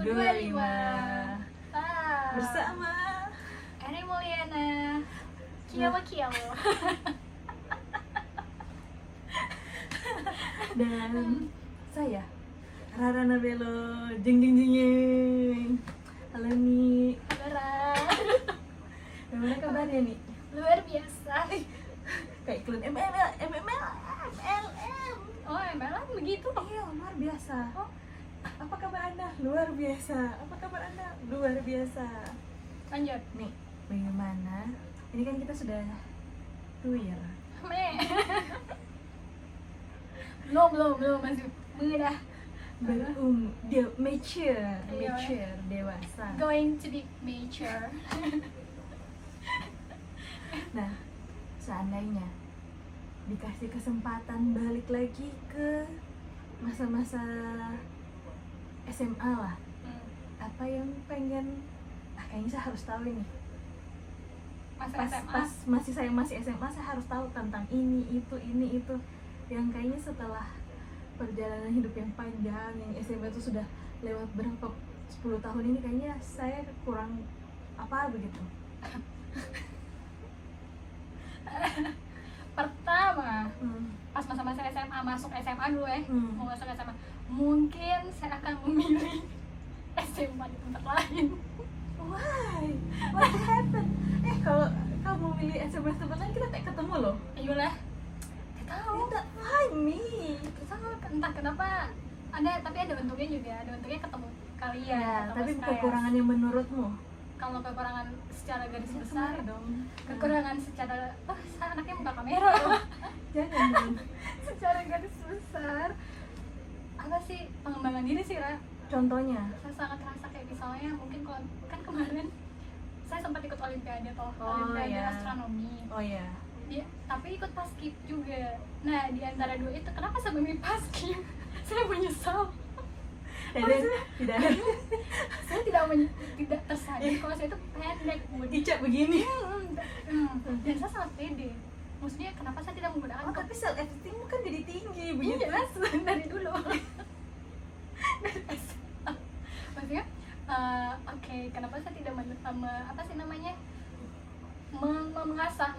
2025 bersama Eri Mulyana Kiawa dan saya Rara Nabelo jeng jeng jeng jeng. Halo nih, Halo. gimana kabarnya nih? Luar biasa. Kayak iklan MLM. Oh, emang begitu? Iya, luar biasa. Oh. Apa kabar Anda? Luar biasa. Apa kabar Anda? Luar biasa. Lanjut. Nih, bagaimana? Ini kan kita sudah tuir. Belum masih muda. Dia mature, dewasa. Going to be mature. Nah, seandainya dikasih kesempatan balik lagi ke masa-masa SMA lah, apa yang pengen? Kayaknya saya harus tahu ini. Pas saya masih SMA, saya harus tahu tentang ini itu. Yang kayaknya setelah perjalanan hidup yang panjang, yang SMA itu sudah lewat berapa 10 tahun ini, kayaknya saya kurang apa begitu. Pertama, pas masa-masa SMA, masuk SMA dulu mau masuk SMA, mungkin saya akan memilih SMA di tempat lain. Why? What happened? Kalau kamu milih SMA tempat lain, kita tak ketemu loh. Iyalah, gak tahu. Why me? Entah kenapa tapi ada bentuknya juga, ada bentuknya ketemu kalian. Ya, ketemu tapi saya. kekurangannya menurutmu? Kalau kekurangan secara garis besar dong. kekurangan secara saya anaknya buka kamera. Jangan. Secara garis besar apa sih, pengembangan diri sih, Ra. Contohnya? Saya sangat rasa kayak misalnya mungkin kalau kan kemarin saya sempat ikut olimpiade olimpiade iya. astronomi. Oh iya. Dia, tapi ikut paskib juga. Nah, di antara dua itu kenapa saya memilih paskib? Saya menyesal. Tidak. Saya tidak tersadar kalau saya itu pendek, Bud. Icak begini. Dan saya sangat pede. Maksudnya kenapa saya tidak menggunakan Tapi self esteem kan jadi tinggi begitu. Iya, dari dulu. Dari SMA. Maksudnya oke, kenapa saya tidak apa sih namanya? mengasah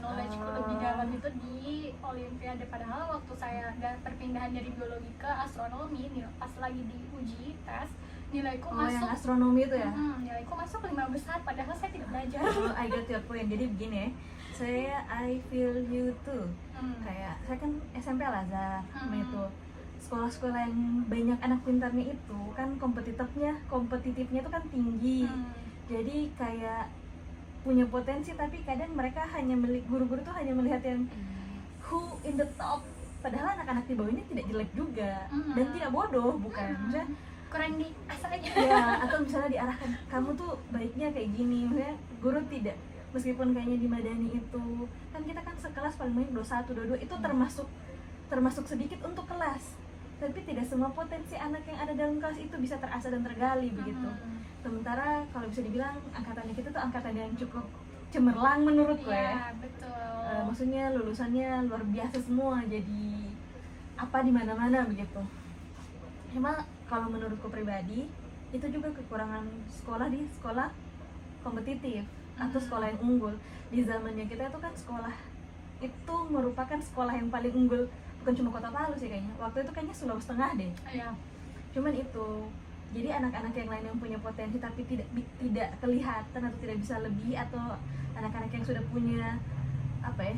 knowledge lebih dalam itu di olimpiade, padahal waktu saya perpindahan dari biologi ke astronomi pas lagi diuji tes nilaiku masuk yang astronomi itu ya? Nilaiku masuk 5 besar padahal saya tidak belajar. I got your point. Jadi begini ya, I feel you too. Kayak saya kan SMP Al-Azhar, itu sekolah-sekolah yang banyak anak pintarnya itu kan kompetitifnya itu kan tinggi. Jadi kayak punya potensi, tapi kadang mereka guru-guru tuh hanya melihat yang who in the top, padahal anak-anak di bawah ini tidak jelek juga dan tidak bodoh, bukan maksudnya kurang diasah aja ya, atau misalnya diarahkan kamu tuh baiknya kayak gini, maksudnya guru tidak, meskipun kayaknya di Madani itu kan kita kan sekelas paling banyak 21, 22 itu termasuk sedikit untuk kelas, tapi tidak semua potensi anak yang ada dalam kelas itu bisa terasah dan tergali begitu. Sementara kalau bisa dibilang angkatannya kita tuh angkatan yang cukup cemerlang menurutku ya. Betul. Maksudnya lulusannya luar biasa semua, jadi apa di mana-mana begitu. Cuma kalau menurutku pribadi itu juga kekurangan di sekolah kompetitif atau sekolah yang unggul. Di zamannya kita itu kan sekolah itu merupakan sekolah yang paling unggul, bukan cuma Kota Palu sih kayaknya. Waktu itu kayaknya Sulawesi Tengah deh. Iya. Cuman itu. Jadi anak-anak yang lain yang punya potensi tapi tidak kelihatan atau tidak bisa lebih, atau anak-anak yang sudah punya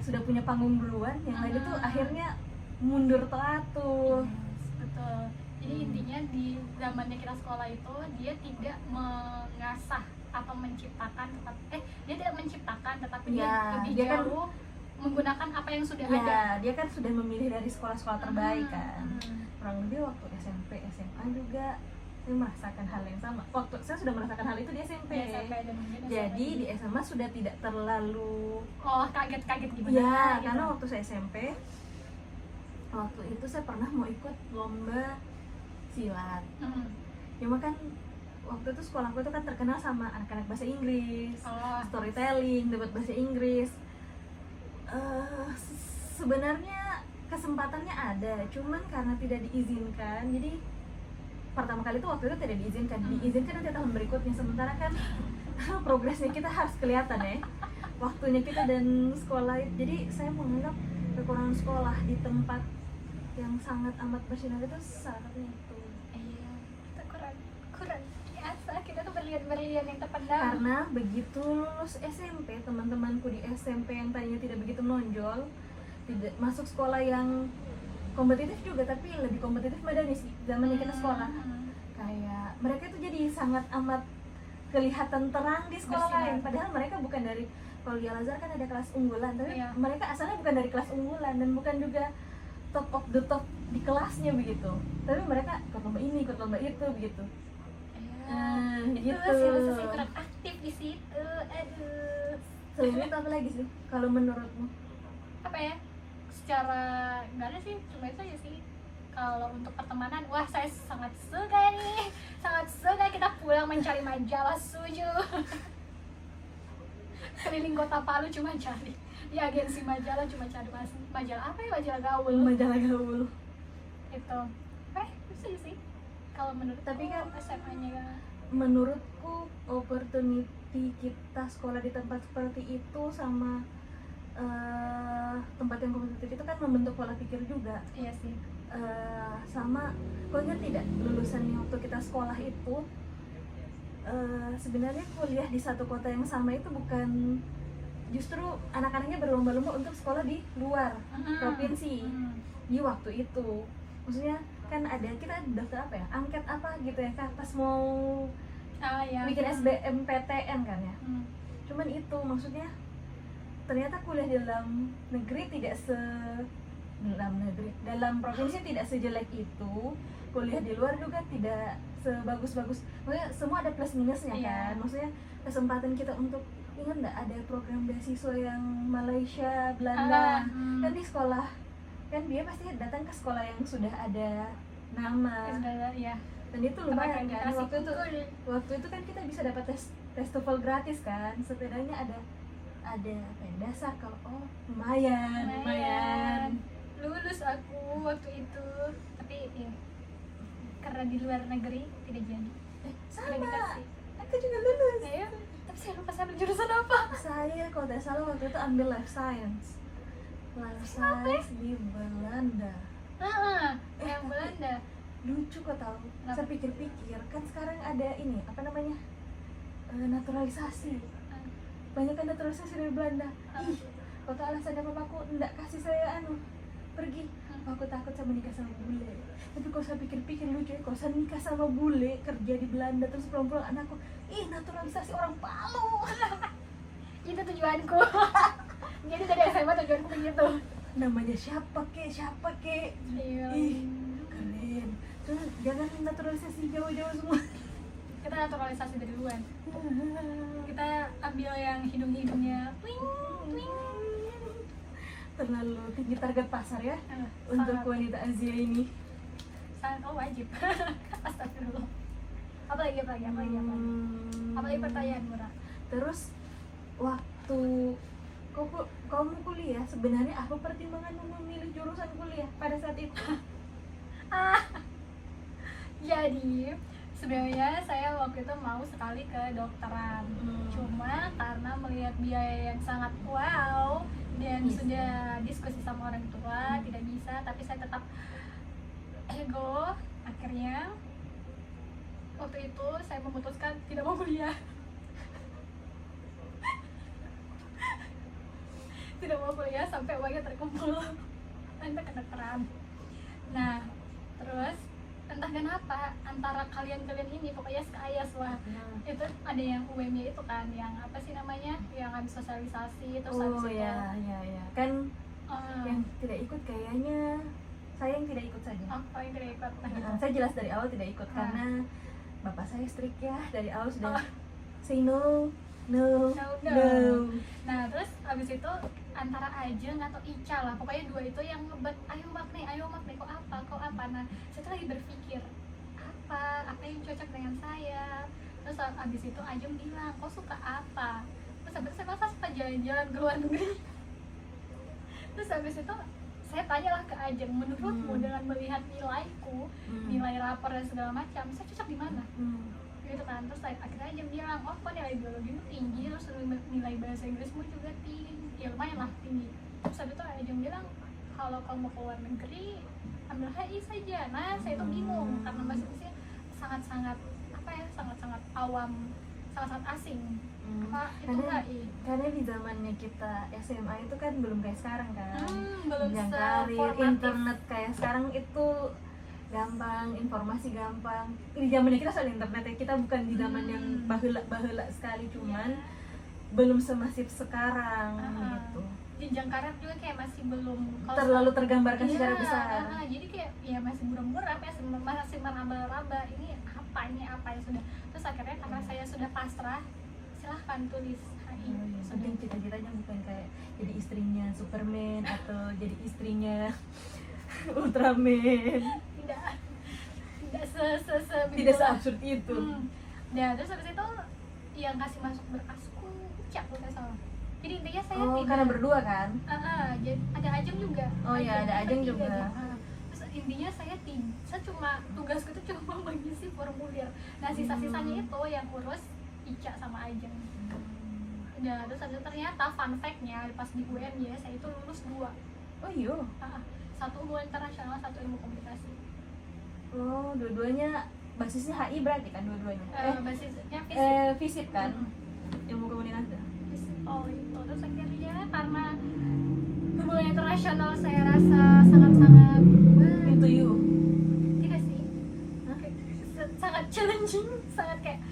sudah punya panggung duluan, yang lain itu akhirnya mundur telat tuh. Betul. Jadi intinya di zamannya kita sekolah itu dia tidak mengasah atau menciptakan dia tidak menciptakan, tetapi dia lebih jauh menggunakan apa yang sudah ada. Dia kan sudah memilih dari sekolah-sekolah terbaik kan. Kurang lebih waktu SMP, SMA juga saya merasakan hal yang sama. Waktu saya sudah merasakan hal itu di SMP. Jadi di SMA sudah tidak terlalu kaget gimana? Ya, karena waktu saya SMP, waktu itu saya pernah mau ikut lomba silat. Cuma kan waktu itu sekolahku itu kan terkenal sama anak-anak bahasa Inggris, storytelling, debat bahasa Inggris. Sebenarnya kesempatannya ada, cuman karena tidak diizinkan, jadi pertama kali itu waktu itu tidak diizinkan nanti tahun berikutnya, sementara kan progresnya kita harus kelihatan ya, waktunya kita dan sekolah. Jadi saya menganggap kekurangan sekolah di tempat yang sangat amat bersinar itu salah satunya itu. Iya, kita kurang biasa, kita tuh berlian yang terpendam. Karena begitu lulus SMP, teman-temanku di SMP yang tadinya tidak begitu menonjol, tidak masuk sekolah yang kompetitif juga, tapi lebih kompetitif madani sih zamannya kita sekolah. Kayak mereka itu jadi sangat amat kelihatan terang di sekolah lain, padahal mereka bukan dari, kalau di Al-Azhar kan ada kelas unggulan, tapi mereka asalnya bukan dari kelas unggulan dan bukan juga top of the top di kelasnya begitu, tapi mereka ikut lomba ini, ikut lomba itu begitu. Itu sih kurang aktif di situ. Aduh. Selain itu apa lagi sih kalau menurutmu? Apa ya? Secara nggak ada sih, cuma itu aja sih. Kalau untuk pertemanan, wah saya sangat suka nih, sangat suka kita pulang mencari majalah Suju. Keliling kota Palu cuma cari di agensi majalah, cuma cari majalah apa ya, majalah gaul. Majalah gaul Itu, itu sih. Kalau menurut, tapi kan SMA-nya menurutku opportunity kita sekolah di tempat seperti itu sama tempat yang kompetitif itu kan membentuk pola pikir juga. Iya sih. Sama, kau ingat tidak lulusannya waktu kita sekolah itu sebenarnya kuliah di satu kota yang sama itu bukan, justru anak-anaknya berlomba-lomba untuk sekolah di luar provinsi di waktu itu. Maksudnya kan ada, kita daftar apa ya, angket apa gitu ya kan, pas mau bikin SBMPTN kan ya. Cuman itu maksudnya ternyata kuliah di dalam negeri tidak dalam provinsi tidak sejelek itu, kuliah di luar juga tidak sebagus-bagus. Maksudnya semua ada plus minusnya kan. Maksudnya kesempatan kita untuk, ingat nggak ada program beasiswa yang Malaysia, Belanda, kan di sekolah kan dia pasti datang ke sekolah yang sudah ada nama. Dan itu lumayan kan. Waktu itu kan kita bisa dapat tes TOEFL gratis kan. Setidaknya ada apa ya, dasar kalau lumayan. Lulus aku waktu itu, tapi ya karena di luar negeri tidak jadi. Sama, aku juga lulus. Ya, tapi saya lupa saya jurusan apa. Saya kalau tidak salah waktu itu ambil life science di Belanda. Yang Belanda. Lucu kok tahu. Saya pikir-pikir kan sekarang ada ini apa namanya, naturalisasi. Banyak kan naturalisasi dari Belanda. Ih, kok alasannya papaku enggak kasih saya pergi. Aku takut sama nikah sama bule. Tapi kalau saya pikir-pikir lucu ya, kalau saya nikah sama bule, kerja di Belanda terus pulang-pulang anakku, ih naturalisasi orang Palu. Itu tujuanku. Jadi dari SMA tujuanku begitu. Namanya siapa ke? Ih, keren. Terus jangan naturalisasi jauh-jauh semua. Kita naturalisasi dari luar. Kita ambil yang hidung-hidungnya terlalu tinggi target pasar ya untuk wanita Asia ini. Sangat wajib. Astagfirullah. Apalagi pertanyaan murah. Terus waktu kamu kuliah, sebenarnya apa pertimbanganmu memilih jurusan kuliah pada saat itu? Jadi sebenarnya saya waktu itu mau sekali ke dokteran, cuma karena melihat biaya yang sangat wow dan sudah diskusi sama orang tua tidak bisa, tapi saya tetap ego. Akhirnya waktu itu saya memutuskan tidak mau kuliah. Tidak mau kuliah sampai uangnya terkumpul untuk kedokteran. Nah, terus entah kenapa antara kalian ini pokoknya sekayas lah. Itu ada yang UM-nya itu kan, yang apa sih namanya, yang habis sosialisasi terus habis itu kan yang tidak ikut kayaknya saya yang tidak ikut saja. Yang tidak ikut. Saya jelas dari awal tidak ikut karena bapak saya strict ya, dari awal sudah say no. Nah terus habis itu antara Ajeng atau Ica lah, pokoknya dua itu yang ngebet, ayo mak nih, kok apa. Nah saya tuh lagi berpikir apa yang cocok dengan saya. Terus habis itu Ajeng bilang, kau suka apa? Terus habis itu saya masa suka jalan-jalan ke luar negeri. Terus habis itu saya tanyalah ke Ajeng, menurutmu dengan melihat nilaiku, nilai rapor dan segala macam, saya cocok di mana? Gitu kan. Terus akhirnya Ajeng bilang, oh kok nilai biologimu tinggi, terus nilai bahasa Inggrismu juga tinggi, ya lumayan lah tinggi. Terus habis itu Ajeng bilang, kalau kamu ke luar negeri ambil HI saja. Nah saya tuh bingung karena bahasa Inggrisnya sangat-sangat apa ya, sangat-sangat awam, sangat-sangat asing. Apa itu HI? Karena di zamannya kita SMA itu kan belum kayak sekarang kan, Belum yang karir, seformatif. internet kayak sekarang itu gampang, informasi gampang. Di zamannya kita soal internet ya, kita bukan di zaman yang bahula sekali, cuman belum semasif sekarang gitu. Jenjang karir juga kayak masih belum terlalu tergambarkan secara besar. Jadi kayak ya masih buram-buram, masih meraba-raba ini apa ya sudah. Terus akhirnya karena saya sudah pasrah, silahkan tulis HI. Penting cita-citanya bukan kayak jadi istrinya Superman atau jadi istrinya Ultraman. Tidak seabsurd itu. Nah terus habis itu yang kasih masuk berkasku Ucap kalau nggak salah. Jadi intinya saya tidak, karena berdua kan? Jadi ada Ajeng juga. Ada Ajeng juga. Terus intinya saya cuma tugasku itu cuma mengisi formulir. Nah sisa-sisanya itu yang urus Ica sama Ajeng. Nah terus habis itu ternyata fun fact-nya pas di UN ya saya itu lulus 2. Oh iya. Satu hubungan internasional, satu ilmu komunikasi. Oh, dua-duanya basisnya HI berarti kan dua-duanya? Basisnya fisip kan? Ilmu komunikasi. Oh itu, terus akhirnya karena hubungan internasional saya rasa sangat-sangat Itu you? Tidak sih. Sangat challenging, sangat kayak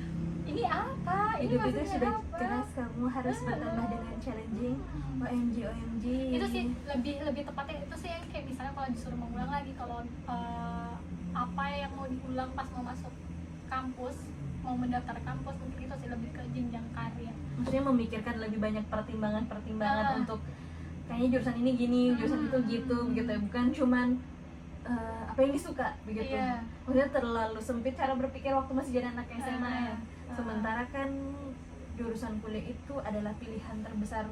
ini apa? Ini Hidup itu maksudnya sudah apa? keras, kamu harus bertambah dengan challenging. OMG. Itu sih lebih tepatnya itu sih yang kayak misalnya kalau disuruh mengulang lagi, kalau apa yang mau diulang pas mau masuk kampus, mau mendaftar kampus, mungkin itu sih lebih ke jenjang karir. Maksudnya memikirkan lebih banyak pertimbangan untuk kayaknya jurusan ini gini, jurusan itu gitu, begitu ya. Bukan cuman apa yang disuka begitu. Maksudnya terlalu sempit cara berpikir waktu masih jadi anak SMA ya. Sementara kan jurusan kuliah itu adalah pilihan terbesar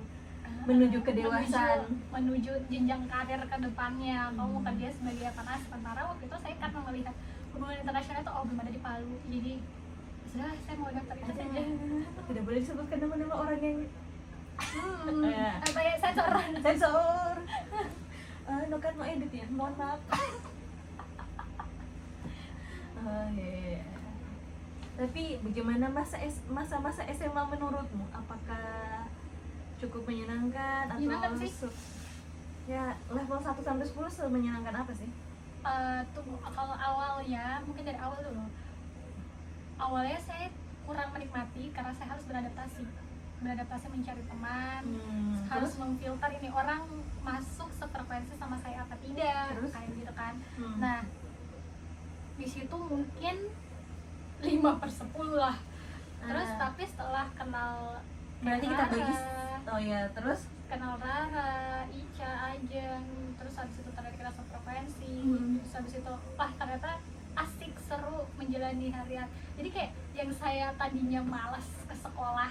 menuju kedewasaan, menuju jenjang karir ke depannya. Kamu mau kerja sebagai apa? Sementara waktu itu saya karena melihat hubungan internasional itu belum ada di Palu, jadi sudah saya mau daftar itu saja. Tidak boleh disebutkan nama-nama orang yang apa ya, sensor. Nokan mau edit ya, mohon maaf. Tapi bagaimana masa SMA menurutmu? Apakah cukup menyenangkan atau menyenangkan sih? Ya level 1 sampai 10 semenyenangkan apa sih? Kalau awalnya, mungkin dari awal dulu. Awalnya saya kurang menikmati karena saya harus beradaptasi mencari teman, harus memfilter ini orang masuk sefrekuensi sama saya apa tidak, kayak gitu kan. Nah di situ mungkin 5/10 lah. Terus tapi setelah kenal berarti kita bagi terus kenal Rara, Ica, Ajeng, terus habis itu ternyata kita sefrekuensi, terus habis itu ternyata asik, seru menjalani harian. Jadi kayak yang saya tadinya malas ke sekolah,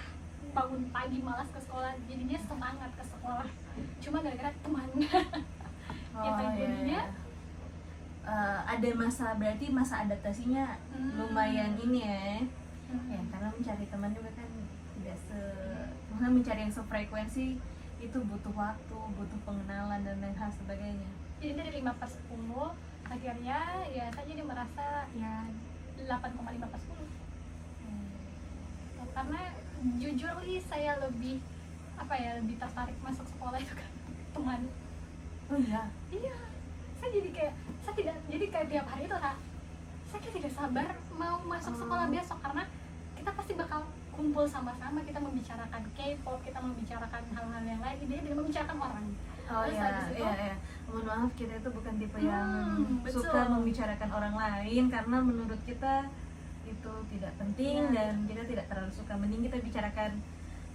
bangun pagi malas ke sekolah, jadinya semangat ke sekolah cuma gara-gara teman. Jadinya ada berarti masa adaptasinya lumayan ini ya. Ya karena mencari teman juga kan tidak maksudnya mencari yang sefrekuensi itu butuh waktu, butuh pengenalan dan lain hal sebagainya. Jadi dari 5/10 akhirnya ya saya jadi merasa ya 8,5/10. Karena jujur saya lebih lebih tertarik masuk sekolah itu kan teman. Oh iya? Iya, saya jadi kayak tiap hari itu saya tidak sabar mau masuk sekolah besok, karena kita pasti bakal kumpul sama-sama, kita membicarakan K-pop, kita membicarakan hal-hal yang lain, dia membicarakan orang. Iya. Mohon maaf, kita itu bukan tipe yang suka membicarakan orang lain karena menurut kita itu tidak penting dan kita tidak terlalu suka. Mending kita bicarakan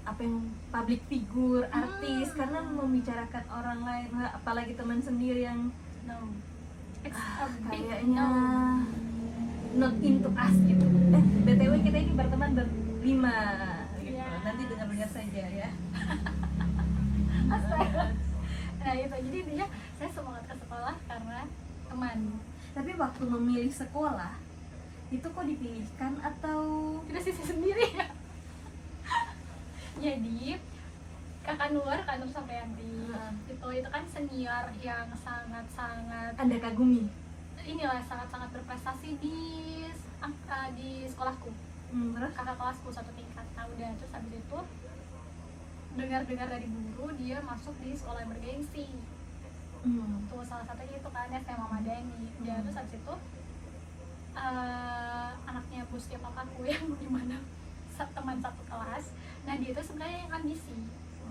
apa yang public figure, artis, karena membicarakan orang lain, apalagi teman sendiri yang kayaknya not into us gitu. BTW kita ini berteman berlima gitu. Nanti dengar saja ya. Nah itu, jadi intinya saya semangat ke sekolah karena teman. Tapi waktu memilih sekolah itu kok dipilihkan atau Tidak sih saya sendiri ya. Jadi Kak Nur Saprianti itu kan senior yang sangat Anda kagumi? inilah sangat berprestasi di sekolahku. Terus? Kakak kelasku satu tingkat. Nah udah, terus habis itu dengar dari guru dia masuk di sekolah yang bergengsi. Tuh salah satunya itu kan SMA Madani. Dia terus habis itu anaknya bosnya papaku yang dimana teman satu kelas. Nah dia itu sebenarnya yang ambisi.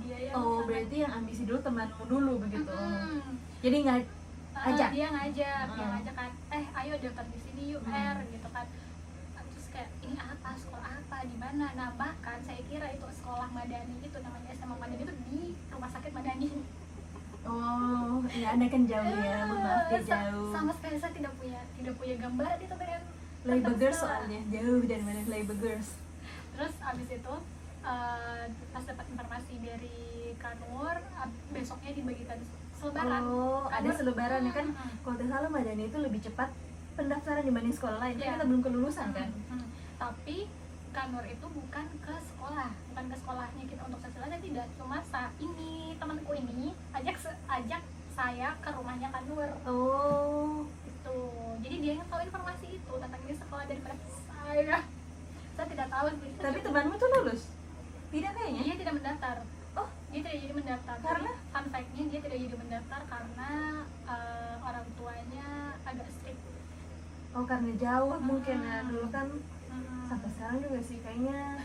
Dia yang Berarti yang ambisi dulu temanmu dulu begitu. Jadi nggak ajak? Dia ngajak kan, ayo daftar di sini yuk gitu kan. Terus kayak ini apa, sekolah apa, di mana? Nah bahkan saya kira itu sekolah Madani itu namanya SMA Madani itu di rumah sakit Madani. Oh, ya Anda kan jauh ya, maaf ya jauh. Sama sekali saya tidak punya gambaran itu dengan Laybegers soalnya jauh dari mana Laybegers. Terus abis itu pas dapat informasi dari Kanur, besoknya dibagikan selebaran. Ada selebaran ya kan. Kalau tidak salah Madani itu lebih cepat pendaftaran dibanding sekolah lain. Kan kita belum kelulusan kan. Tapi Kanur itu bukan ke sekolahnya kita untuk sosialisasi, tidak. Cuma ini temanku ini ajak saya ke rumahnya Kanur. Gitu. Jadi dia yang tahu informasi itu tentang ini sekolah daripada saya. Saya tidak tahu. Tapi temanmu tuh lulus? Tidak kayaknya. Dia tidak mendaftar. Dia tidak jadi mendaftar. Karena? Jadi, fun fact-nya dia tidak jadi mendaftar karena orang tuanya agak strict. Karena jauh mungkin ya. Dulu kan sampai sekarang juga sih kayaknya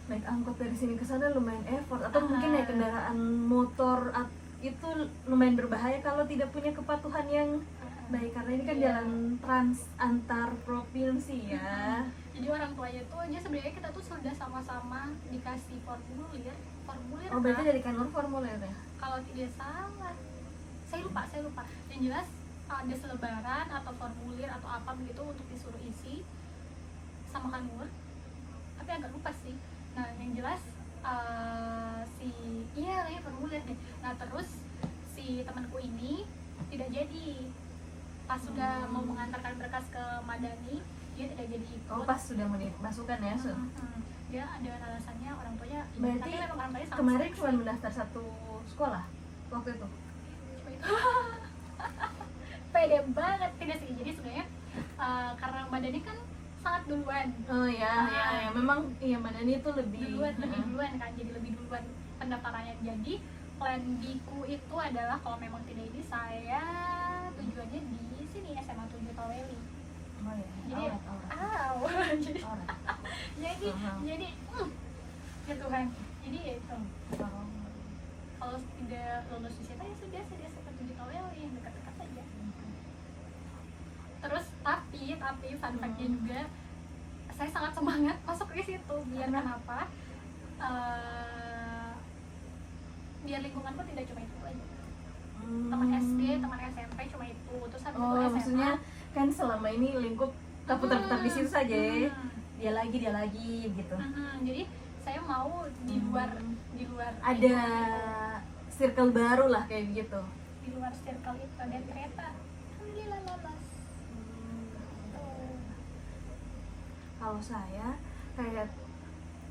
naik angkot dari sini ke sana lumayan effort, atau mungkin naik kendaraan motor itu lumayan berbahaya kalau tidak punya kepatuhan yang baik, karena ini kan jalan trans antar provinsi ya. Jadi orang tuanya tuh aja sebenarnya kita tuh sudah sama-sama dikasih formulir Berarti dari Kanur formulirnya? Kalau tidak salah, saya lupa. Yang jelas ada selebaran atau formulir atau apa begitu untuk disuruh isi sama Kanur, tapi agak lupa sih. Nah yang jelas kayaknya formulir deh. Nah terus si temanku ini tidak jadi, pas sudah mau mengantarkan berkas ke Madani dia tidak jadi ikut. Pas sudah mau dimasukkan ya. Dia ada alasannya orang tuanya. Berarti kemarin cuma mendaftar satu sekolah waktu itu? Cuma itu. Pede banget. Tidak sih, jadi sebenarnya karena Madani kan sangat duluan. Memang Madani itu lebih duluan kan, jadi lebih duluan pendaftarannya. Jadi plan B-ku itu adalah kalau memang tidak ini saya tujuannya di sini SMA 7 Taweli. Jadi jadi ya Tuhan, jadi ya itu kalau tidak lulus di situ ya sudah saya di SMA 7 Taweli yang dekat-dekat saja. Terus tapi fun fact-nya juga saya sangat semangat masuk ke situ. Biar kenapa? Biar lingkunganku tidak cuma itu aja. Teman SD, teman SMP cuma itu. Terus habis itu SMA. Maksudnya kan selama ini lingkup putar-putar di situ saja. Dia lagi gitu. Jadi saya mau di luar ada circle baru lah kayak gitu. Di luar circle itu ada kereta. Alhamdulillah lolos. Kalau saya kayak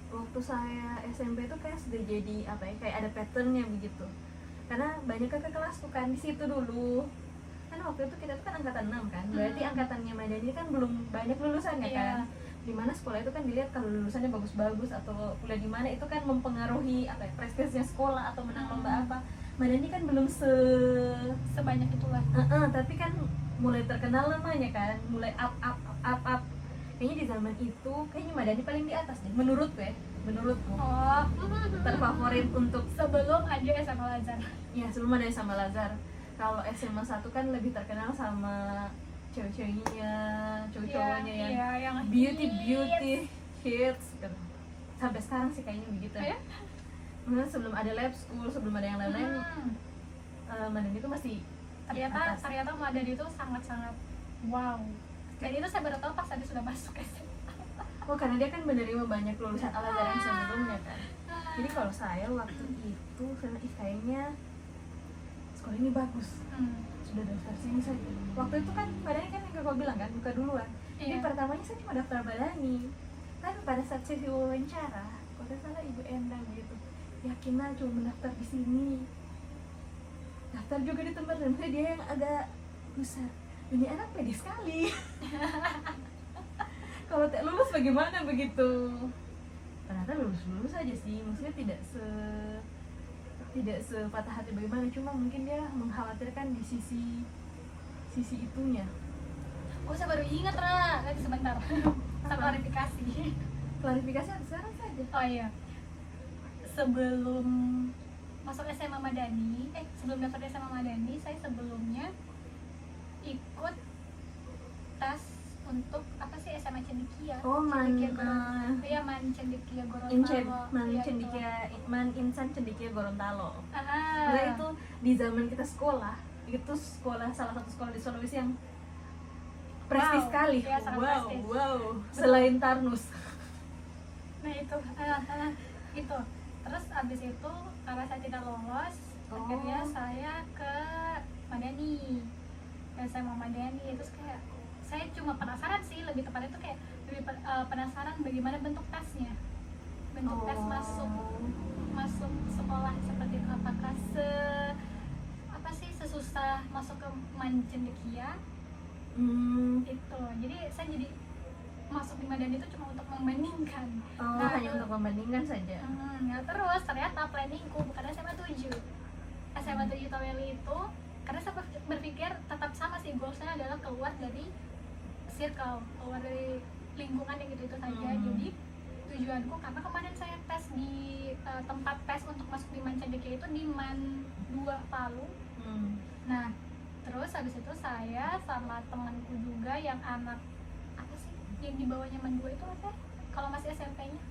waktu saya SMP itu kayak sudah jadi kayak ada patternnya begitu, karena banyak kakak kelas tuh kan di situ dulu kan. Waktu itu kita tuh kan angkatan 6 kan, berarti angkatannya Madani kan belum banyak lulusannya kan. Dimana sekolah itu kan dilihat kalau lulusannya bagus-bagus atau kuliah di mana itu kan mempengaruhi prestasinya sekolah atau menang lomba apa. Madani kan belum sebanyak itulah. Tapi kan mulai terkenal namanya kan, mulai up. Kayaknya di zaman itu kayaknya Madani paling di atas deh menurutku. Terfavorit untuk sebelum ada SMA Lazar. Ya sebelum ada SMA Lazar. Kalau SMA 1 kan lebih terkenal sama cewek-ceweknya, cowok-cowoknya yang beauty hits gitu. Sampai sekarang sih kayaknya begitu ya. Maksudnya sebelum ada lab school, sebelum ada yang lain-lain, Madani itu masih ternyata Madani itu sangat-sangat wow. Dan itu saya baru tahu pas tadi sudah masuk SMA. Karena dia kan menerima banyak lulusan Al-Azhar yang sebelumnya kan. Jadi kalau saya waktu itu kayaknya kalau ini bagus, sudah daftar sini saja. Waktu itu kan Madani kan yang kakak bilang kan buka duluan. Jadi pertamanya saya cuma daftar Madani. Kan pada saat sesi wawancara, kalau tidak salah Ibu Endang gitu, yakinlah cuma mendaftar di sini. Daftar juga di tempat dan dia yang agak besar. Ini anak pede sekali. Kalau tak lulus bagaimana begitu? Ternyata lulus aja sih, maksudnya tidak sepatah hati bagaimana, cuma mungkin dia mengkhawatirkan di sisi itunya. Oh, saya baru ingat, Ra. Nanti sebentar. Kita klarifikasi. Klarifikasi sekarang saja. Oh iya. Sebelum masuk SMA Madani, sebelum daftar SMA Madani, saya sebelumnya ikut tes untuk apa sih SMA Cendekia. Oh, Iya, Cendekia Gorontalo. Insan Cendekia Gorontalo. Ah. Nah, itu di zaman kita sekolah, itu salah satu sekolah di Sulawesi yang prestis sekali. Ya, prestis. Wow. Selain Tarnus. Nah, itu itu. Terus abis itu karena saya tidak lolos, akhirnya saya ke Madani. SMA Madani. Terus kayak saya cuma penasaran sih, lebih tepatnya itu kayak lebih penasaran bagaimana bentuk tesnya, tes masuk sekolah seperti itu. Apakah sesusah masuk ke Cendekia itu. Jadi saya jadi masuk di Madani itu cuma untuk membandingkan. Hanya untuk membandingkan saja. Terus ternyata planningku bukan SMA 7 Taweli itu, karena saya berpikir tetap sama sih, goalsnya adalah keluar dari circle, keluar dari lingkungan yang gitu saja. Jadi tujuanku, karena kemarin saya tes di tempat tes untuk masuk di Man Cendekia itu di Man 2 Palu. Nah, terus habis itu saya sama temanku juga yang anak apa sih yang di bawahnya Man 2 itu apa? Kalau masih SMP-nya?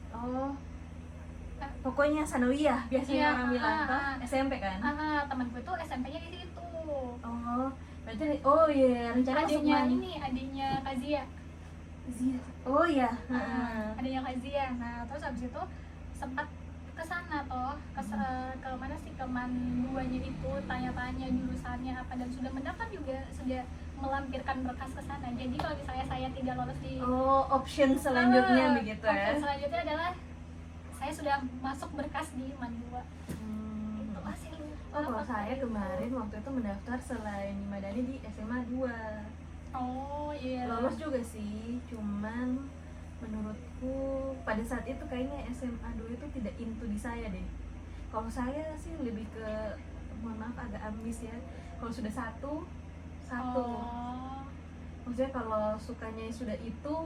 Pokoknya sanawiyah biasanya orang bilang SMP kan? Temanku itu SMP-nya di situ. Berarti rencana adiknya Kazia. Adiknya Kazia. Nah, terus habis itu sempat ke sana ke mana sih, ke Man 2-nya itu, tanya-tanya jurusannya apa, dan sudah mendaftar juga, sudah melampirkan berkas ke sana. Jadi kalau misalnya saya tidak lolos di option selanjutnya begitu ya. Option selanjutnya adalah saya sudah masuk berkas di Man 2. Itu hasil. Kalau saya kemarin waktu itu mendaftar selain di Madani di SMA 2. Lolos juga sih, cuman menurutku pada saat itu kayaknya SMA 2 itu tidak into di saya deh. Kalau saya sih lebih ke, mohon maaf agak ambis ya, kalau sudah satu maksudnya kalau sukanya sudah itu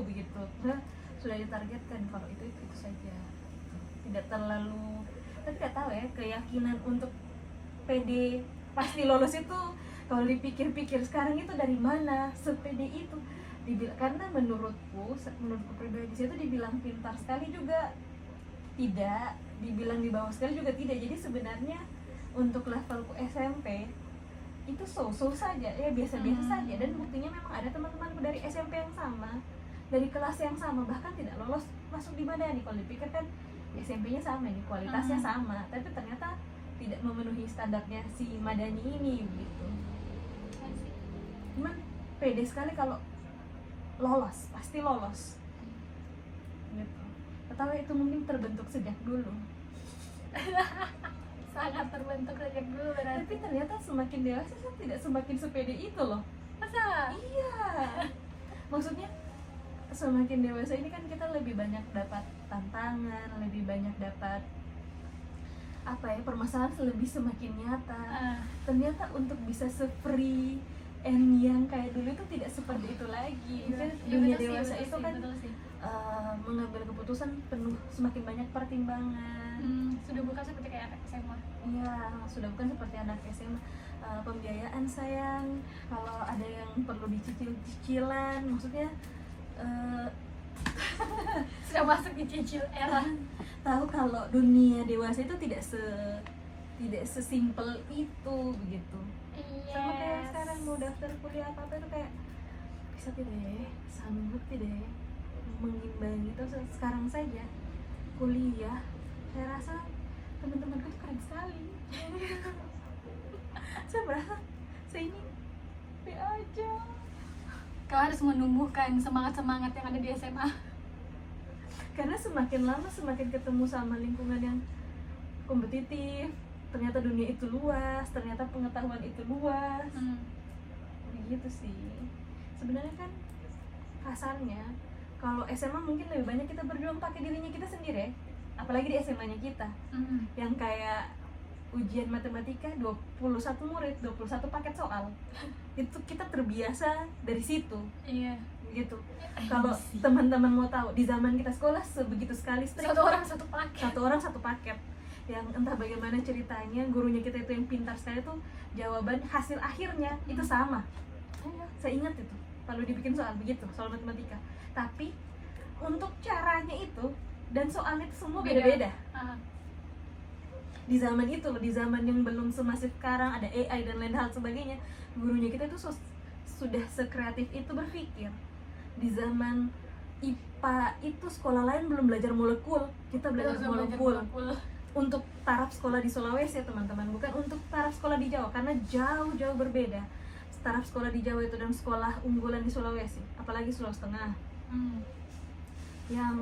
begitu, sudah ditargetkan, kalau itu saja, tidak terlalu. Tapi nggak tahu ya, keyakinan untuk PD pasti lolos itu kalau dipikir-pikir sekarang itu dari mana sepede itu. Karena menurutku pribadi itu dibilang pintar sekali juga tidak, dibilang di bawah sekali juga tidak. Jadi sebenarnya untuk levelku SMP itu so-so saja, ya biasa-biasa saja. Dan buktinya memang ada teman-temanku dari SMP yang sama, dari kelas yang sama, bahkan tidak lolos masuk di Madani. Kalau dipikir kan SMP-nya sama, ini kualitasnya sama, tapi ternyata tidak memenuhi standarnya si Madani ini gitu. Cuman pede sekali kalau lolos, pasti lolos gitu. Atau itu mungkin terbentuk sejak dulu. Sangat terbentuk sejak dulu berarti. Tapi ternyata semakin dewasa saya tidak semakin sepede itu loh. Masa? Iya. Maksudnya semakin dewasa ini kan kita lebih banyak dapat tantangan, lebih banyak dapat permasalahan lebih semakin nyata. Ternyata untuk bisa se-free and yang kayak dulu itu tidak seperti itu lagi. Dunia dewasa itu kan mengambil keputusan penuh semakin banyak pertimbangan. Sudah bukan seperti kayak anak SMA. Iya, sudah bukan seperti anak SMA. Pembiayaan sayang, kalau ada yang perlu dicicil-cicilan, maksudnya sudah masuk di cicil era. Tahu kalau dunia dewasa itu tidak sesimpel itu begitu. Sama kayak sekarang mau daftar kuliah apa itu kayak bisa tidak, sanggup tidak mengimbangi itu sekarang saja kuliah. Saya rasa teman-temanku tuh keren sekali. saya merasa saya ini be aja. Kau harus menumbuhkan semangat-semangat yang ada di SMA. Karena semakin lama semakin ketemu sama lingkungan yang kompetitif, ternyata dunia itu luas, ternyata pengetahuan itu luas. Begitu sih sebenarnya kan kasarnya. Kalau SMA mungkin lebih banyak kita berjuang pakai dirinya kita sendiri ya, apalagi di SMA-nya kita yang kayak ujian matematika 21 murid 21 paket soal itu kita terbiasa dari situ. Iya Gitu. Kalau teman-teman mau tahu di zaman kita sekolah sebegitu sekali strict, satu orang satu paket yang entah bagaimana ceritanya gurunya kita itu yang pintar sekali tuh jawaban hasil akhirnya itu sama. Saya ingat itu kalau dibikin soal begitu, soal matematika, tapi untuk caranya itu dan soalnya itu semua beda-beda. Di zaman itu loh, di zaman yang belum semasif sekarang, ada AI dan lain hal sebagainya, gurunya kita itu sudah sekreatif itu berpikir. Di zaman IPA itu sekolah lain belum belajar molekul, kita belajar molekul. Untuk taraf sekolah di Sulawesi ya teman-teman, bukan untuk taraf sekolah di Jawa, karena jauh-jauh berbeda taraf sekolah di Jawa itu dan sekolah unggulan di Sulawesi, apalagi Sulawesi Tengah. Yang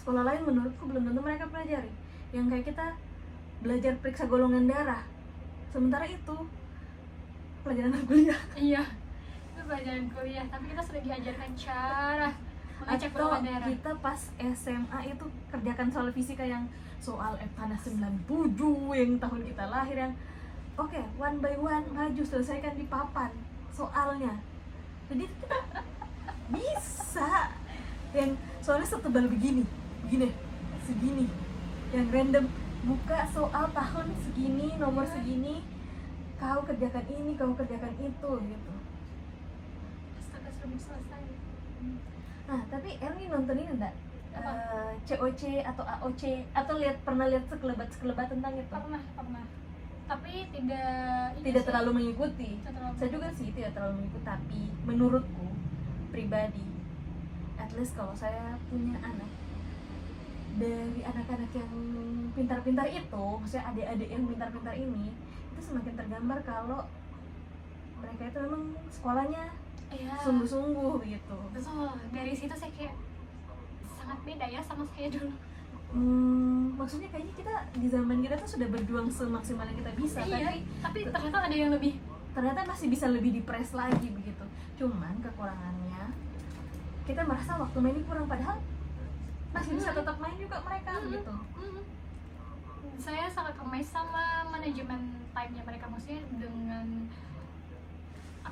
sekolah lain menurutku belum tentu mereka pelajari. Yang kayak kita belajar periksa golongan darah, sementara itu pelajaran kuliah. Iya, itu pelajaran kuliah, tapi kita sudah diajarkan cara mengecek golongan darah. Kita pas SMA itu kerjakan soal fisika yang soal panas 97 yang tahun kita lahir, yang oke, one by one maju selesaikan di papan soalnya. Jadi kita bisa yang soalnya setebal begini, segini, yang random, buka soal tahun segini, nomor segini, kau kerjakan ini, kau kerjakan itu, gitu. Astaga, sudah selesai. Nah, tapi Erni nonton ini enggak? COC atau AOC atau pernah lihat sekelebat tentang itu? Pernah. Tapi tidak terlalu mengikuti. Saya juga sih tidak terlalu mengikuti, tapi menurutku pribadi, at least kalau saya punya anak, dari anak-anak yang pintar-pintar itu, maksudnya adik-adik yang pintar-pintar ini, itu semakin tergambar kalau mereka itu memang sekolahnya sungguh-sungguh begitu. Betul, dari situ saya kayak sangat beda ya sama saya dulu. Maksudnya kayaknya kita di zaman kita tuh sudah berjuang semaksimal yang kita bisa, tapi ternyata ada yang lebih, ternyata masih bisa lebih dipres lagi begitu. Cuman kekurangannya kita merasa waktu mainnya kurang, padahal masih bisa tetap main juga mereka gitu. Saya sangat amazed sama manajemen time-nya mereka, maksudnya dengan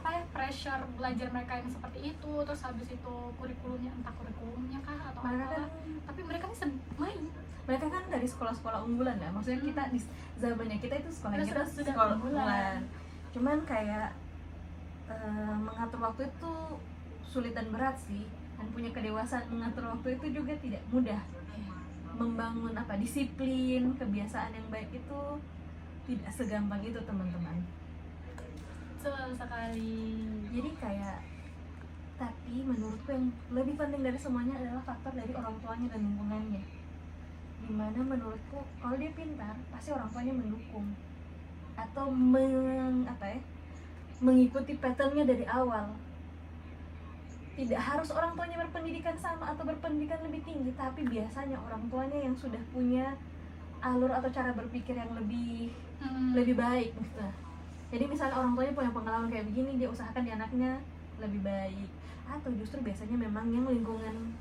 pressure belajar mereka yang seperti itu, terus habis itu kurikulumnya, entah kurikulumnya kah atau apa, tapi mereka bisa main. Mereka kan dari sekolah-sekolah unggulan ya, maksudnya kita di zamannya kita itu sekolah kita sudah sekolah unggulan. Cuman kayak mengatur waktu itu sulit dan berat sih, dan punya kedewasaan mengatur waktu itu juga tidak mudah. Membangun disiplin, kebiasaan yang baik itu tidak segampang itu teman-teman. Betul sekali. Jadi kayak, tapi menurutku yang lebih penting dari semuanya adalah faktor dari orang tuanya dan lingkungannya. Dimana menurutku kalau dia pintar pasti orang tuanya mendukung atau mengikuti patternnya dari awal. Tidak harus orang tuanya berpendidikan sama atau berpendidikan lebih tinggi, tapi biasanya orang tuanya yang sudah punya alur atau cara berpikir yang lebih baik gitu. Jadi misalnya orang tuanya punya pengalaman kayak begini, dia usahakan di anaknya lebih baik. Atau justru biasanya memang yang lingkungan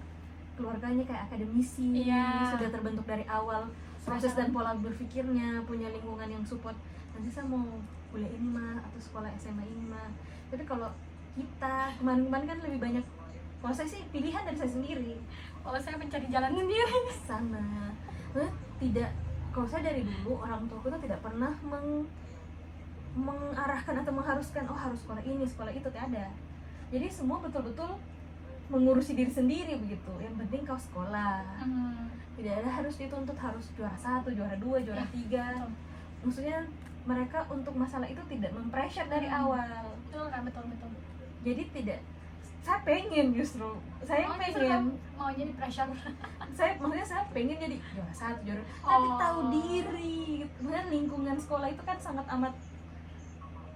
keluarganya kayak akademisi, sudah terbentuk dari awal proses dan pola berpikirnya, punya lingkungan yang support. Nanti saya mau kuliah ini mah atau sekolah SMA ini mah. Tapi kalau kita kemarin-kemarin kan lebih banyak, kalau saya sih pilihan dari saya sendiri. Kalau saya mencari jalan sendiri sana. Tidak, kalau saya dari dulu orang tuaku tuh tidak pernah mengarahkan atau mengharuskan harus sekolah ini, sekolah itu, tidak ada. Jadi semua betul-betul mengurusi diri sendiri begitu. Yang penting kau sekolah. Tidak ada harus dituntut harus juara 1, juara 2, juara 3. Maksudnya mereka untuk masalah itu tidak mempressure dari awal. Betul. Jadi tidak, saya pengen justru, saya pengen mau jadi pressure. saya pengen jadi juara 1, juara, tapi tahu diri. Kemudian lingkungan sekolah itu kan sangat amat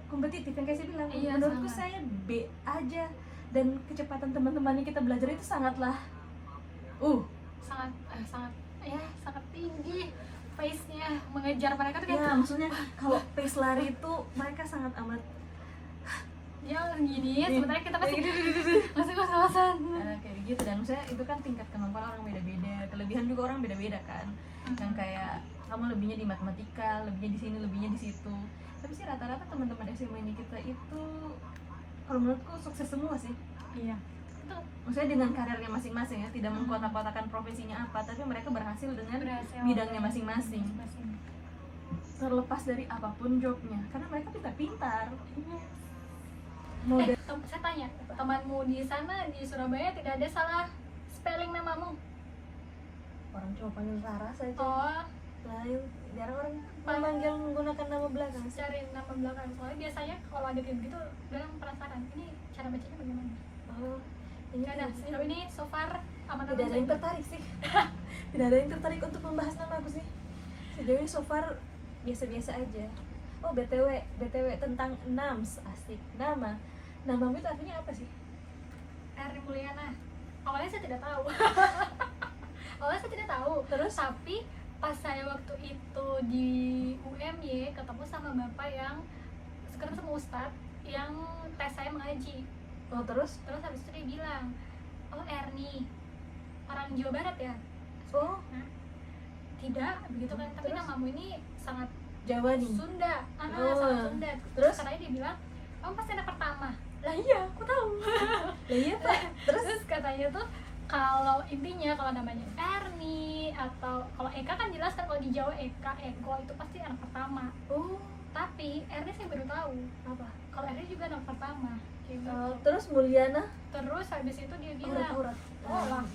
kompetitif yang kayak saya bilang. Iya, Menurutku sangat. saya B aja, dan kecepatan teman-teman yang kita belajar itu sangatlah sangat tinggi pace-nya, mengejar mereka tuh kayak ya, maksudnya kalau pace lari itu mereka sangat amat ya gini, sementara kita masih ngos-ngosan. kayak gitu. Dan maksudnya itu kan tingkat kemampuan orang beda-beda, kelebihan juga orang beda-beda kan. Yang kayak kamu lebihnya di matematika, lebihnya di sini, lebihnya di situ. Tapi sih rata-rata teman-teman SMA ini kita itu kalau menurutku sukses semua sih. Iya, betul. Maksudnya dengan karirnya masing-masing ya, tidak mengkotak-kotakan profesinya apa, tapi mereka berhasil dengan Berhasil. bidangnya masing-masing. Terlepas dari apapun jobnya, karena mereka pintar-pintar. Mau Saya tanya, temanmu di sana di Surabaya tidak ada salah spelling namamu? orang cuma panggil Rara saja. Oh, Lain, jarang orang memanggil menggunakan nama belakang. cari nama belakang. Soalnya biasanya kalau ada kayak gitu, orang penasaran, ini cara bacanya bagaimana? Oh, ini Gak ada, sejauh ini so far aman-aman tidak ada yang saja. tertarik sih. Tidak ada yang tertarik untuk membahas nama aku sih. Sejauh ini so far biasa-biasa aja. Oh, BTW tentang NAMS, asik. Namamu itu artinya apa sih? Erni Mulyana. Awalnya saya tidak tahu. Terus? Tapi pas saya waktu itu di UMY ketemu sama bapak yang ketemu sama ustadz yang tes saya mengaji. Oh, terus? Terus habis itu dia bilang, oh Erni, orang Jawa Barat ya? Oh, Tidak, begitu kan. Tapi Terus? namamu ini sangat Jawa nih. Sunda, Oh. sangat Sunda. Terus? Katanya dia bilang, kamu pasti anak pertama. Lah iya, aku tahu. Lah iya, Pak. Terus katanya tuh kalau intinya kalau namanya Erni atau kalau Eka kan jelas kan, kalau di Jawa Eka, Eko itu pasti anak pertama. Oh, Tapi Erni saya baru tahu apa? kalau Erni juga anak pertama. Kayak gitu. Terus Mulyana? Terus habis itu dia bilang, Urat. oh lah,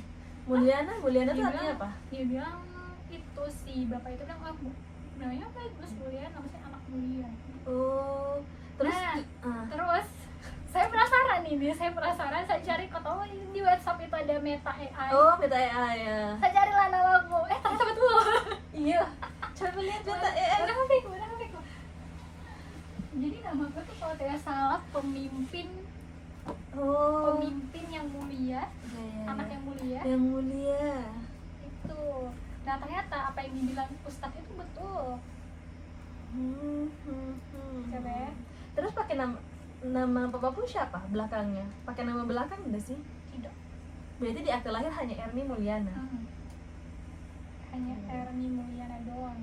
Mulyana itu Dia artinya bilang- apa? dia bilang itu si bapak itu bilang, oh namanya bagus mulia, namanya anak mulia. Oh, terus Nah, terus saya penasaran saya cari kok tahu di WhatsApp itu ada Meta AI. oh, Meta AI ya. Saya carilah namaku, ternyata betul. Iya. Coba lihat Meta AI. Udah hafik. Jadi namaku tuh kalau tidak salah pemimpin Oh. yang mulia, Ya. anak yang mulia Yang mulia. itu. Nah ternyata apa yang dibilang Ustadz itu betul. Coba ya. Terus pakai nama papaku siapa belakangnya? Pakai nama belakang enggak sih? Tidak. Berarti di akte lahir hanya Erni Mulyana. Hanya Erni Mulyana doang.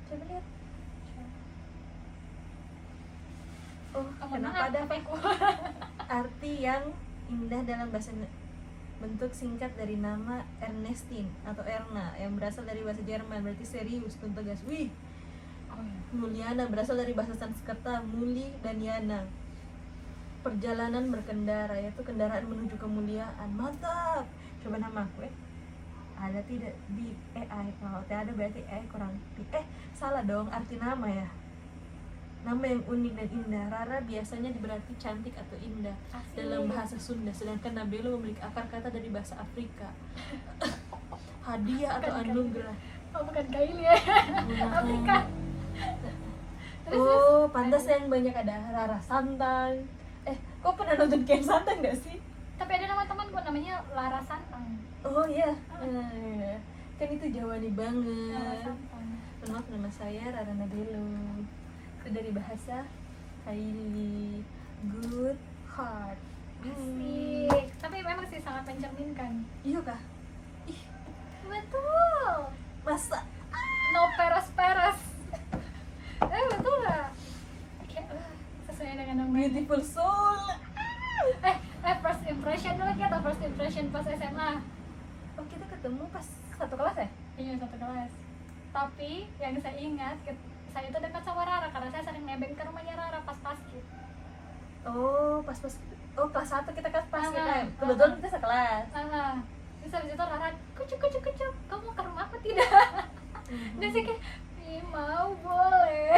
Coba lihat. Oh, Oh, kenapa maaf, ada aku. arti yang indah dalam bahasa bentuk singkat dari nama Ernestine atau Erna yang berasal dari bahasa Jerman, berarti serius dan tegas. Wih. Mulyana berasal dari bahasa Sanskerta muli dan yana. Perjalanan berkendara, yaitu kendaraan menuju kemuliaan. Mantap. Coba nama aku ya. Ada tidak di AI? Kalau tidak ada berarti AI kurang. Salah dong, arti nama ya. Nama yang unik dan indah. Rara biasanya berarti cantik atau indah Asik. dalam bahasa Sunda, sedangkan Nabelo memiliki akar kata dari bahasa Afrika. Hadiah atau Bukan, anugerah. Oh bukan kail ya. Afrika. Oh, pantas yang banyak ada Rara Santang. Kok pernah nonton Ken Santang gak sih? Tapi ada nama temanku namanya Lara Santang. Oh iya. Kan itu Jawani Lara banget. Santang. Maaf, nama saya Rara Nabelo. Itu dari bahasa Kaili. Good heart. Asik. Tapi memang sih sangat mencerminkan. Iya kah? Betul. Masa? No peres-peres. Betul nggak? Kayak, sesuai dengan nama. Beautiful soul. First impression dulu kita, first impression pas SMA. Oh, kita ketemu pas satu kelas ya? Iya, satu kelas. Tapi yang saya ingat, saya itu dekat sama Rara karena saya sering nebeng ke rumahnya Rara pas paskib. Oh, pas kelas 1 kita pas Ah, kita. ah. Kebetulan kita sekelas. Terus habis itu Rara, kucuk, kamu mau ke rumah aku tidak? Dan saya kayak, mau boleh.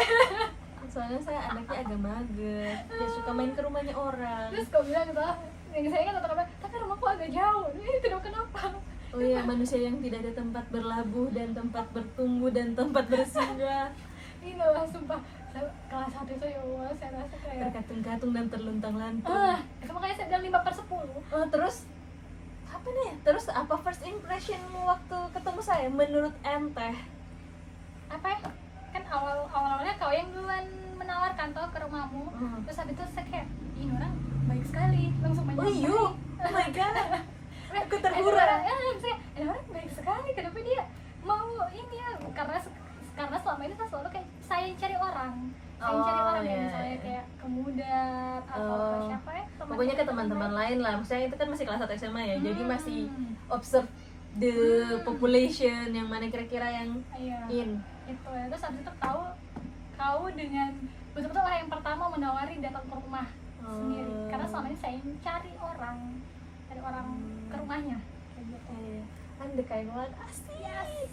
Soalnya saya anaknya agak mager, dia suka main ke rumahnya orang. Terus kau bilang gitu, yang saya kan kata tapi rumahku agak jauh. Tidak kenapa. Oh iya, manusia yang tidak ada tempat berlabuh dan tempat bertumbuh dan tempat bersinggah. Inilah sumpah, kelas 1 itu ya Allah, saya rasa kayak berkatung-katung dan terluntang-lantung. itu makanya saya bilang 5/10. Terus apa nih? Terus apa first impressionmu waktu ketemu saya? Menurut ente? Apa ya? Kan awalnya kau yang duluan menawarkan toh ke rumahmu. Terus habis itu saya kayak, ini orang baik sekali, langsung Oh iya, oh my god, aku terhura. Ini orang baik sekali, kenapa dia mau ini ya? Karena selama ini saya selalu kayak saya yang cari orang. Saya yang cari orang ya, misalnya kayak ke Mudat atau ke siapa ya? Pokoknya ke teman-teman lain lah. Maksudnya itu kan masih kelas 1 SMA ya, jadi masih observe the population yang mana kira-kira yang in. Itu ya. Terus habis itu kau dengan betul-betul orang yang pertama menawari datang ke rumah sendiri. Karena selama ini saya yang cari orang ke rumahnya. Kayak gitu. Anda kayak banget asik.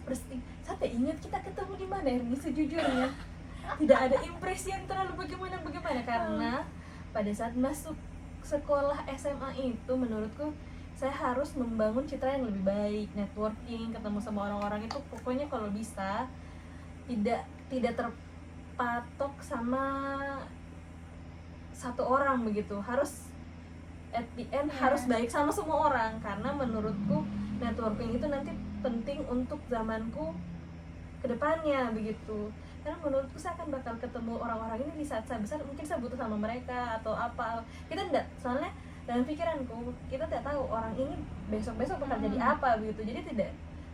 Pasti. Saya ingat kita ketemu di mana ini sejujurnya. Tidak ada impresi yang terlalu bagaimana karena pada saat masuk sekolah SMA itu menurutku saya harus membangun citra yang lebih baik, networking, ketemu sama orang-orang itu pokoknya kalau bisa tidak terpatok sama satu orang begitu, harus at the end harus baik sama semua orang karena menurutku networking itu nanti penting untuk zamanku kedepannya begitu. Karena menurutku saya akan bakal ketemu orang-orang ini di saat saya besar, mungkin saya butuh sama mereka atau apa, kita enggak, soalnya dalam pikiranku kita tidak tahu orang ini besok-besok bakal jadi apa begitu. Jadi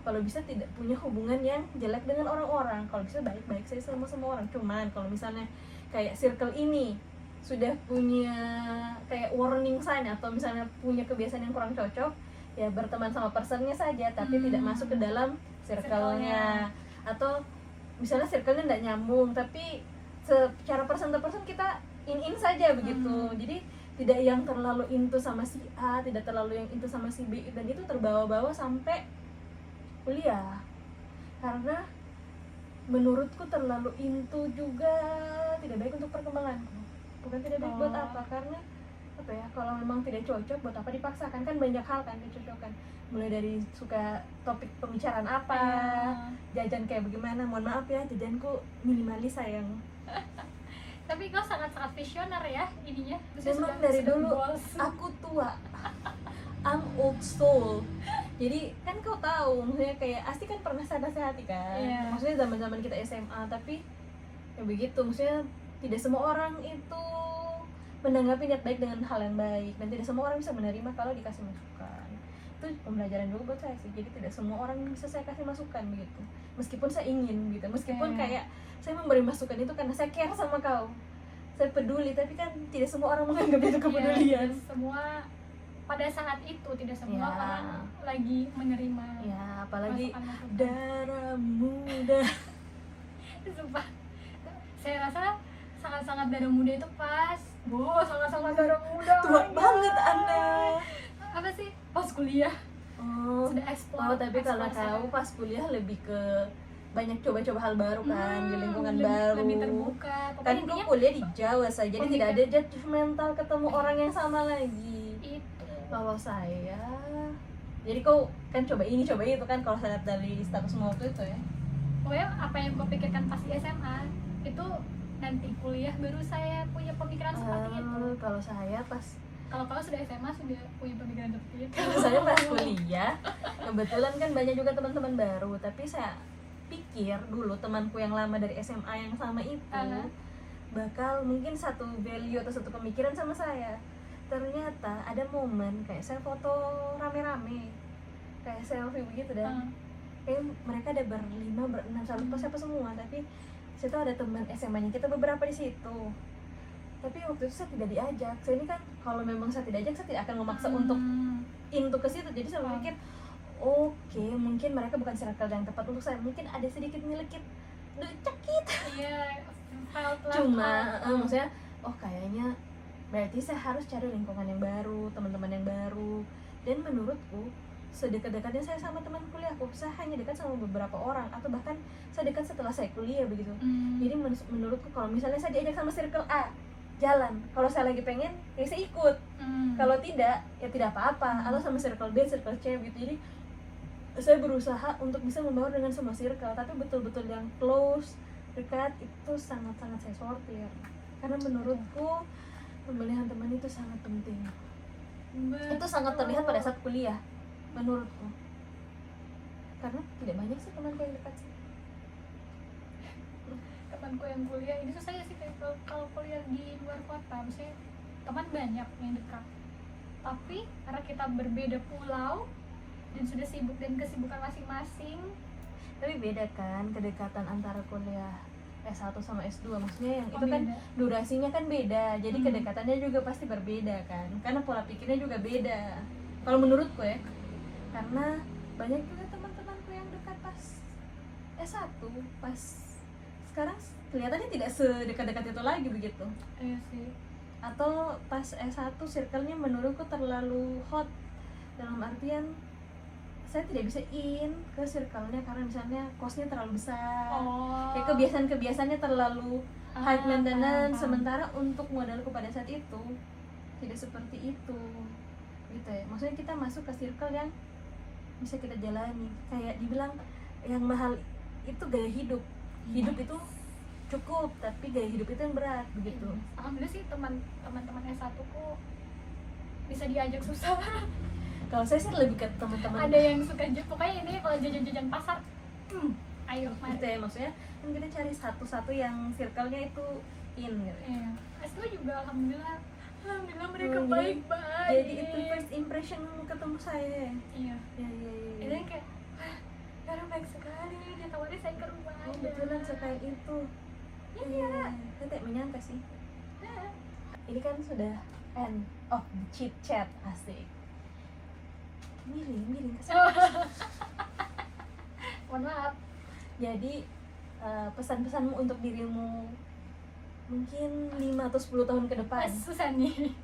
kalau bisa tidak punya hubungan yang jelek dengan orang-orang, kalau bisa baik-baik saya sama orang. Cuman kalau misalnya kayak circle ini sudah punya kayak warning sign atau misalnya punya kebiasaan yang kurang cocok, ya berteman sama personnya saja tapi tidak masuk ke dalam circle-nya. Atau misalnya circle-nya tidak nyambung tapi secara person to person kita in saja begitu. Jadi tidak yang terlalu into sama si A, tidak terlalu yang into sama si B, dan itu terbawa-bawa sampai kuliah. Karena menurutku terlalu into juga tidak baik untuk perkembanganku. Bukan tidak baik buat apa, karena apa ya, kalau memang tidak cocok buat apa dipaksakan, kan banyak hal kan dicocokkan, mulai dari suka topik pembicaraan apa, jajan kayak bagaimana. Mohon maaf ya, jajanku minimalis sayang. Tapi kau sangat-sangat visioner ya ininya. Memang dari dulu aku tua, I'm old soul. Jadi kan kau tahu, maksudnya kayak Asti kan pernah saya nasihati kan, maksudnya zaman-zaman kita SMA, tapi ya begitu, maksudnya tidak semua orang itu menanggapi niat baik dengan hal yang baik, dan tidak semua orang bisa menerima kalau dikasih masukan. Itu pembelajaran dulu buat saya sih. Jadi tidak semua orang bisa saya kasih masukan begitu, meskipun saya ingin gitu, meskipun kayak saya memberi masukan itu karena saya care sama kau, saya peduli, tapi kan tidak semua orang menganggap itu kepedulian. Semua pada saat itu tidak semua orang lagi menerima. Ya, apalagi darah muda. Sumpah, saya rasa sangat-sangat darah muda itu pas. Sangat-sangat darah muda. Tua banget Anda. Apa sih? Pas kuliah. Sudah explore. Tapi kalau kau pas kuliah lebih ke banyak coba-coba hal baru kan, di lingkungan baru. Lebih terbuka. Kan kau kuliah di Jawa saja, jadi tidak ada judgmental ketemu orang yang sama lagi. Itu. Kalau saya, jadi kau kan coba ini coba itu kan, kalau saya lihat dari status waktu itu ya. Pokoknya apa yang kau pikirkan pas di SMA itu nanti kuliah baru saya punya pemikiran seperti itu. Kalau saya pas, kalau sudah SMA sudah punya pemikiran seperti itu. Kalau saya pas kuliah, kebetulan kan banyak juga teman-teman baru, tapi saya pikir dulu temanku yang lama dari SMA yang sama itu bakal mungkin satu value atau satu pemikiran sama saya. Ternyata ada momen kayak saya foto rame-rame, kayak selfie begitu dan kayak mereka ada berlima, berenam, saya lupa siapa semua, tapi situ ada teman SMA-nya kita beberapa di situ. Tapi waktu itu saya tidak diajak. Saya ini kan kalau memang saya tidak ajak, saya tidak akan memaksa untuk into ke situ. Jadi saya berpikir, oke, mungkin mereka bukan circle yang tepat untuk saya. Mungkin ada sedikit nyelekit cekit. Iya, cuma maksudnya, kayaknya berarti saya harus cari lingkungan yang baru, teman-teman yang baru. Dan menurutku sedekat-dekatnya saya sama teman kuliahku, saya hanya dekat sama beberapa orang, atau bahkan saya dekat setelah saya kuliah begitu. Jadi menurutku kalau misalnya saya diajak sama circle A jalan, kalau saya lagi pengen ya saya ikut, kalau tidak ya tidak apa-apa. Atau sama circle B, circle C gitu. Jadi saya berusaha untuk bisa membaur dengan semua circle, tapi betul-betul yang close dekat itu sangat-sangat saya sortir, karena menurutku pemilihan teman itu sangat penting. Itu sangat terlihat pada saat kuliah menurutku, karena tidak banyak sih temanku yang dekat sih. Temanku yang kuliah ini susah ya sih, kayak kalau kuliah di luar kota misalnya teman banyak yang dekat, tapi karena kita berbeda pulau dan sudah sibuk dan kesibukan masing-masing. Tapi beda kan kedekatan antara kuliah S1 sama S2, maksudnya yang Oh, itu kan beda. durasinya kan beda, jadi Hmm. kedekatannya juga pasti berbeda kan, karena pola pikirnya juga beda kalau menurutku ya. Karena banyak juga teman-temanku yang dekat pas S1, pas sekarang kelihatannya tidak sedekat-dekat itu lagi begitu. Iya sih. Atau pas S1 circle-nya menurutku terlalu hot, dalam artian saya tidak bisa in ke circle-nya karena misalnya cost-nya terlalu besar. Oh. Kayak kebiasaan-kebiasaannya terlalu high maintenance, paham. sementara untuk modalku pada saat itu tidak seperti itu gitu ya. Maksudnya kita masuk ke circle yang bisa kita jalani, kayak dibilang yang mahal itu gaya hidup itu cukup, tapi gaya hidup itu yang berat begitu. Alhamdulillah sih teman-teman S1 ku bisa diajak susah. Kalau saya sih lebih ke teman-teman Ada yang suka pokoknya ini kalau jajan-jajan pasar, ayo gitu mari. ya, maksudnya kan kita cari satu-satu yang circle-nya itu in gitu. Iya. S2 juga alhamdulillah mereka Oh, baik-baik. Jadi itu first impression ketemu saya. Iya. Ya ya ya. Itu yang kayak wah, orang baik sekali, dia tawarin saya ke rumahnya. Oh, betulan sekali itu. Iya. Saya tidak menyangka sih. Nah, Ini kan sudah end of the chit chat, asik. Miring ke sana. mohon maaf. Jadi pesan-pesanmu untuk dirimu mungkin 5 atau 10 tahun ke depan. Susah nih.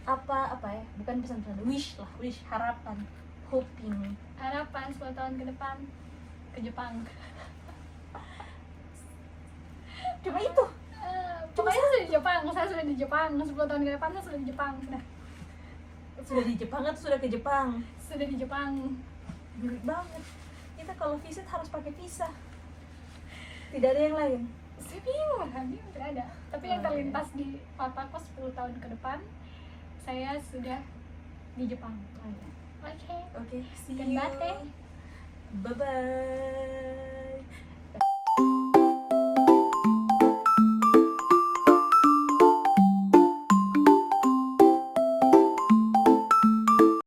Apa ya? Bukan pesan-pesan, wish, harapan, hoping. Harapan 10 tahun ke depan ke Jepang. Cuma itu. Pokoknya saya sudah di Jepang, saya sudah di Jepang. 10 tahun ke depan saya sudah di Jepang. Sudah di Jepang atau sudah ke Jepang? Sudah di Jepang. Mirip banget. Kita kalau visit harus pakai visa. Tidak ada yang lain. Saya bingung, tidak ada. Tapi yang terlintas di otakku 10 tahun ke depan, saya sudah di Jepang. Oke. Oke, see you. Ganbate. Bye bye.